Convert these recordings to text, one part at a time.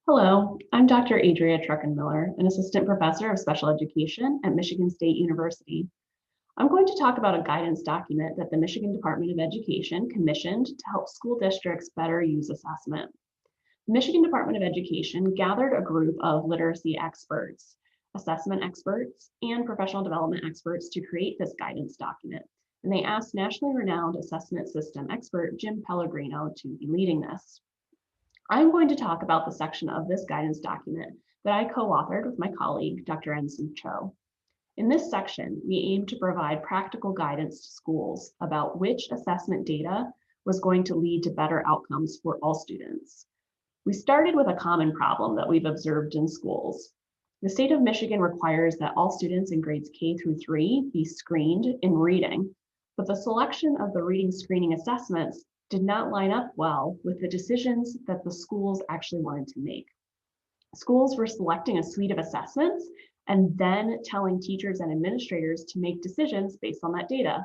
Hello, I'm Dr. Adria Truckenmiller, an assistant professor of special education at Michigan State University. I'm going to talk about a guidance document that the Michigan Department of Education commissioned to help school districts better use assessment. The Michigan Department of Education gathered a group of literacy experts, assessment experts, and professional development experts to create this guidance document. And they asked nationally renowned assessment system expert Jim Pellegrino to be leading this. I'm going to talk about the section of this guidance document that I co-authored with my colleague, Dr. Ensu Cho. In this section, we aim to provide practical guidance to schools about which assessment data was going to lead to better outcomes for all students. We started with a common problem that we've observed in schools. The state of Michigan requires that all students in grades K through 3 be screened in reading, but the selection of the reading screening assessments did not line up well with the decisions that the schools actually wanted to make. Schools were selecting a suite of assessments and then telling teachers and administrators to make decisions based on that data.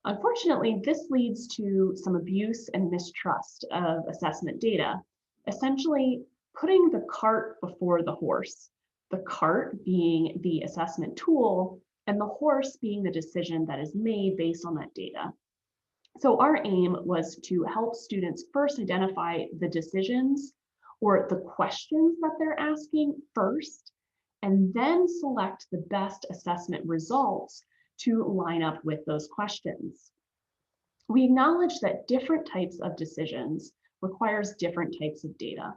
Unfortunately, this leads to some abuse and mistrust of assessment data, essentially putting the cart before the horse, the cart being the assessment tool and the horse being the decision that is made based on that data. So our aim was to help students first identify the decisions or the questions that they're asking first, and then select the best assessment results to line up with those questions. We acknowledge that different types of decisions requires different types of data.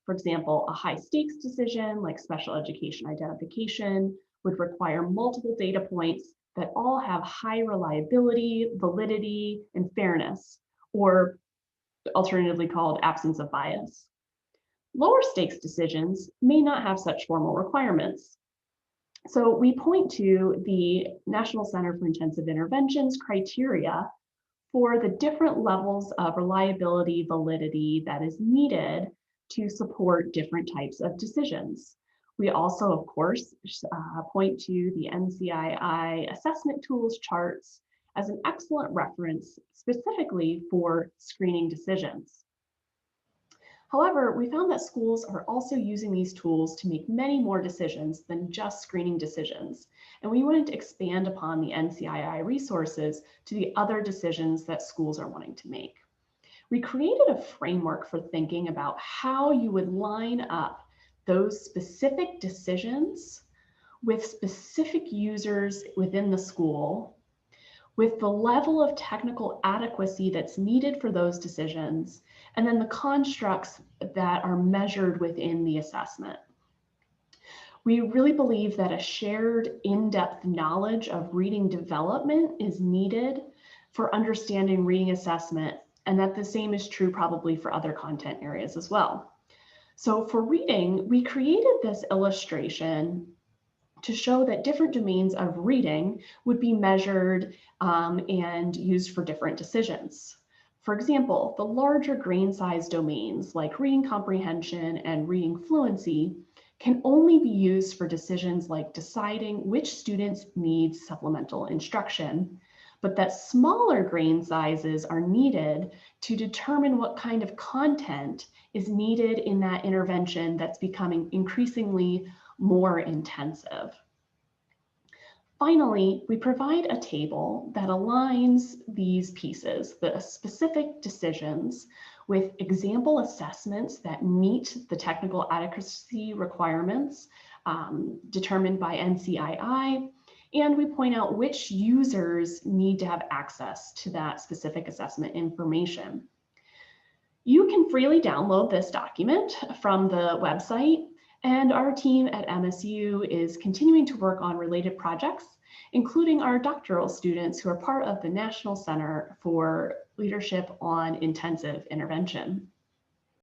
For example, a high stakes decision like special education identification would require multiple data points that all have high reliability, validity, and fairness, or alternatively called absence of bias. Lower stakes decisions may not have such formal requirements. So we point to the National Center for Intensive Interventions criteria for the different levels of reliability, validity that is needed to support different types of decisions. We also, of course, point to the NCII assessment tools charts as an excellent reference specifically for screening decisions. However, we found that schools are also using these tools to make many more decisions than just screening decisions. And we wanted to expand upon the NCII resources to the other decisions that schools are wanting to make. We created a framework for thinking about how you would line up those specific decisions with specific users within the school, with the level of technical adequacy that's needed for those decisions, and then the constructs that are measured within the assessment. We really believe that a shared in-depth knowledge of reading development is needed for understanding reading assessment, and that the same is true probably for other content areas as well. So for reading, we created this illustration to show that different domains of reading would be measured and used for different decisions. For example, the larger grain size domains like reading comprehension and reading fluency can only be used for decisions like deciding which students need supplemental instruction, but that smaller grain sizes are needed to determine what kind of content is needed in that intervention that's becoming increasingly more intensive. Finally, we provide a table that aligns these pieces, the specific decisions, with example assessments that meet the technical adequacy requirements determined by NCII, and we point out which users need to have access to that specific assessment information. You can freely download this document from the website, and our team at MSU is continuing to work on related projects, including our doctoral students who are part of the National Center for Leadership on Intensive Intervention.